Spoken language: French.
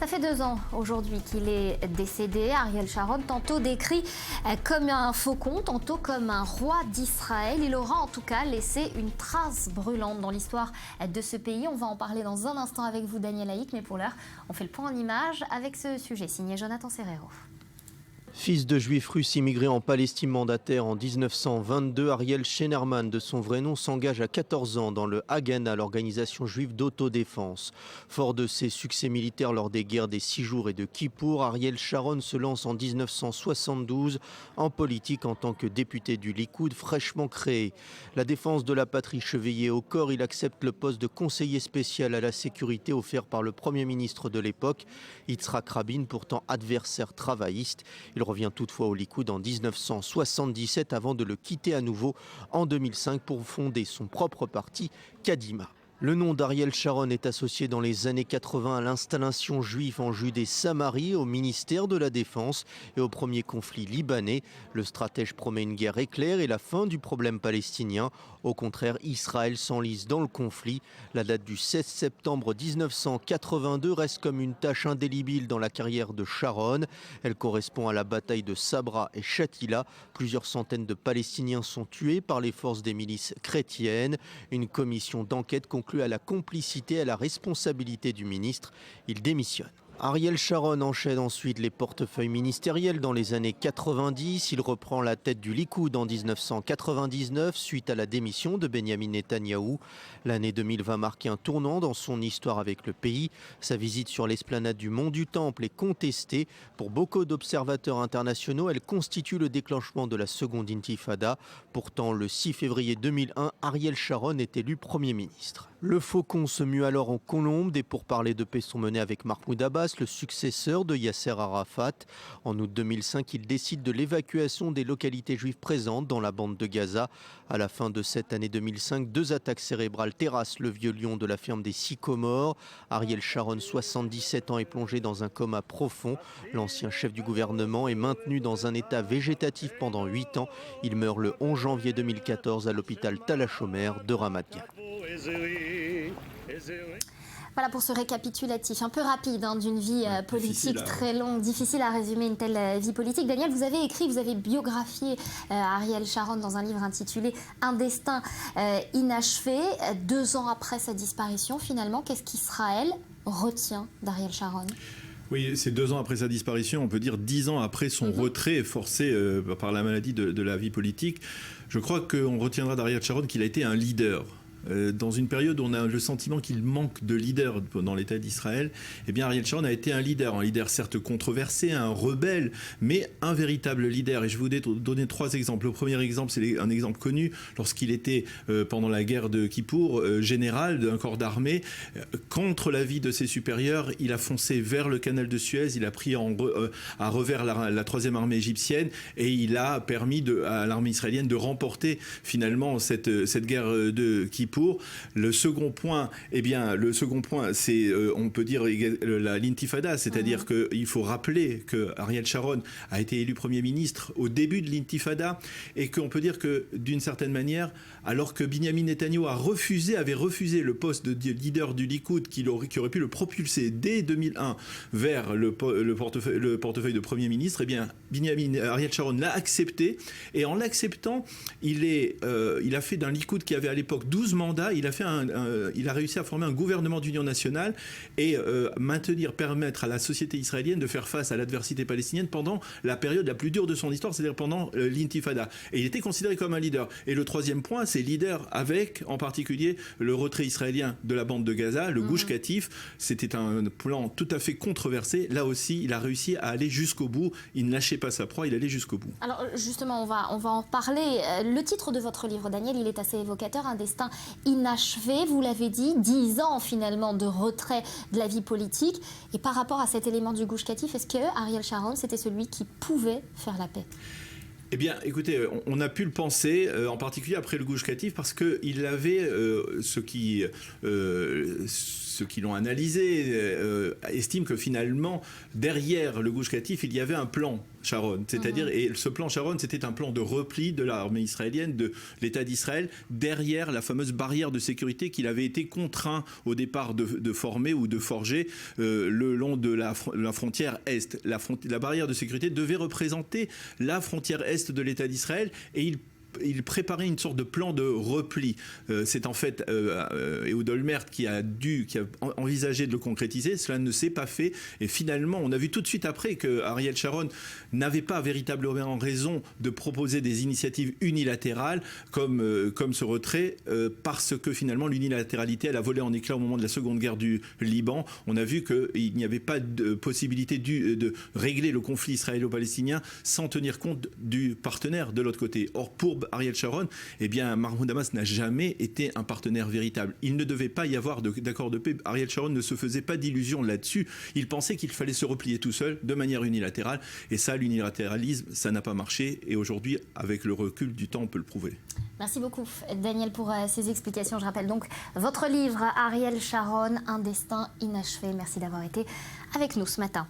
Ça fait 2 ans aujourd'hui qu'il est décédé. Ariel Sharon, tantôt décrit comme un faucon, tantôt comme un roi d'Israël. Il aura en tout cas laissé une trace brûlante dans l'histoire de ce pays. On va en parler dans un instant avec vous, Daniel Haïk, mais pour l'heure, on fait le point en images avec ce sujet signé Jonathan Serrero. Fils de juifs russes immigrés en Palestine mandataire en 1922, Ariel Schenerman, de son vrai nom, s'engage à 14 ans dans le Haganah, l'organisation juive d'autodéfense. Fort de ses succès militaires lors des guerres des 6 jours et de Kippour, Ariel Sharon se lance en 1972 en politique en tant que député du Likoud fraîchement créé. La défense de la patrie chevillée au corps, il accepte le poste de conseiller spécial à la sécurité offert par le Premier ministre de l'époque, Yitzhak Rabin, pourtant adversaire travailliste. Il revient toutefois au Likoud en 1977 avant de le quitter à nouveau en 2005 pour fonder son propre parti, Kadima. Le nom d'Ariel Sharon est associé dans les années 80 à l'installation juive en Judée-Samarie, au ministère de la Défense et au premier conflit libanais. Le stratège promet une guerre éclair et la fin du problème palestinien. Au contraire, Israël s'enlise dans le conflit. La date du 16 septembre 1982 reste comme une tache indélébile dans la carrière de Sharon. Elle correspond à la bataille de Sabra et Shatila. Plusieurs centaines de Palestiniens sont tués par les forces des milices chrétiennes. Une commission d'enquête conclut à la complicité et à la responsabilité du ministre. Il démissionne. Ariel Sharon enchaîne ensuite les portefeuilles ministériels dans les années 90. Il reprend la tête du Likoud en 1999 suite à la démission de Benyamin Netanyahou. L'année 2000 va marquer un tournant dans son histoire avec le pays. Sa visite sur l'esplanade du Mont du Temple est contestée. Pour beaucoup d'observateurs internationaux, elle constitue le déclenchement de la seconde intifada. Pourtant, le 6 février 2001, Ariel Sharon est élu Premier ministre. Le faucon se mue alors en colombe. Des pourparlers de paix sont menés avec Mahmoud Abbas, le successeur de Yasser Arafat. En août 2005, il décide de l'évacuation des localités juives présentes dans la bande de Gaza. À la fin de cette année 2005, 2 attaques cérébrales terrassent le vieux lion de la ferme des Sycomores. Ariel Sharon, 77 ans, est plongé dans un coma profond. L'ancien chef du gouvernement est maintenu dans un état végétatif pendant 8 ans. Il meurt le 11 janvier 2014 à l'hôpital Tal HaShomer de Ramat Gan. Voilà pour ce récapitulatif un peu rapide d'une vie politique très longue, difficile à résumer une telle vie politique. Daniel, vous avez biographié Ariel Sharon dans un livre intitulé Un destin inachevé. 2 ans après sa disparition, finalement, qu'est-ce qu'Israël retient d'Ariel Sharon ? Oui, c'est 2 ans après sa disparition, on peut dire 10 ans après son retrait forcé par la maladie de la vie politique. Je crois qu'on retiendra d'Ariel Sharon qu'il a été un leader. Dans une période où on a le sentiment qu'il manque de leader dans l'État d'Israël, eh bien Ariel Sharon a été un leader certes controversé, un rebelle, mais un véritable leader. Et je vais vous donner 3 exemples. Le premier exemple, c'est un exemple connu, lorsqu'il était pendant la guerre de Kippour, général d'un corps d'armée, contre l'avis de ses supérieurs, il a foncé vers le canal de Suez, il a pris à revers la 3e armée égyptienne et il a permis à l'armée israélienne de remporter finalement cette guerre de Kippour. Le second point, c'est, on peut dire, l'intifada, c'est-à-dire qu'il faut rappeler que Ariel Sharon a été élu Premier ministre au début de l'intifada et qu'on peut dire que, d'une certaine manière, alors que Benyamin Netanyahou avait refusé le poste de leader du Likoud qui aurait pu le propulser dès 2001 vers le portefeuille de Premier ministre, eh bien, Ariel Sharon l'a accepté et en l'acceptant, il a fait d'un Likoud qui avait à l'époque 12 mandats, il a réussi à former un gouvernement d'union nationale et permettre à la société israélienne de faire face à l'adversité palestinienne pendant la période la plus dure de son histoire, c'est-à-dire pendant l'intifada. Et il était considéré comme un leader. Et le 3e point, c'est leader avec, en particulier, le retrait israélien de la bande de Gaza, le Gush Katif. C'était un plan tout à fait controversé. Là aussi, il a réussi à aller jusqu'au bout. Il ne lâchait pas sa proie, il allait jusqu'au bout. Alors justement, on va en parler. Le titre de votre livre, Daniel, il est assez évocateur, Un destin inachevé, vous l'avez dit, 10 ans finalement de retrait de la vie politique. Et par rapport à cet élément du Gush Katif, est-ce que Ariel Sharon, c'était celui qui pouvait faire la paix ? Eh bien, écoutez, on a pu le penser, en particulier après le Gush Katif, parce qu'il avait ce ceux qui l'ont analysé estiment que finalement, derrière le Gush Katif, il y avait un plan Sharon. C'est-à-dire, et ce plan Sharon, c'était un plan de repli de l'armée israélienne, de l'État d'Israël, derrière la fameuse barrière de sécurité qu'il avait été contraint au départ de former ou de forger le long de la frontière Est. La barrière de sécurité devait représenter la frontière Est de l'État d'Israël, et il préparait une sorte de plan de repli. C'est en fait Ehud Olmert qui a envisagé de le concrétiser. Cela ne s'est pas fait. Et finalement, on a vu tout de suite après que Ariel Sharon n'avait pas véritablement raison de proposer des initiatives unilatérales comme ce retrait, parce que finalement l'unilatéralité, elle a volé en éclats au moment de la Seconde Guerre du Liban. On a vu qu'il n'y avait pas de possibilité de régler le conflit israélo-palestinien sans tenir compte du partenaire de l'autre côté. Or, pour Ariel Sharon, eh bien, Mahmoud Abbas n'a jamais été un partenaire véritable. Il ne devait pas y avoir d'accord de paix. Ariel Sharon ne se faisait pas d'illusions là-dessus. Il pensait qu'il fallait se replier tout seul, de manière unilatérale. Et ça, l'unilatéralisme, ça n'a pas marché. Et aujourd'hui, avec le recul du temps, on peut le prouver. Merci beaucoup, Daniel, pour ces explications. Je rappelle donc votre livre, Ariel Sharon, Un destin inachevé. Merci d'avoir été avec nous ce matin.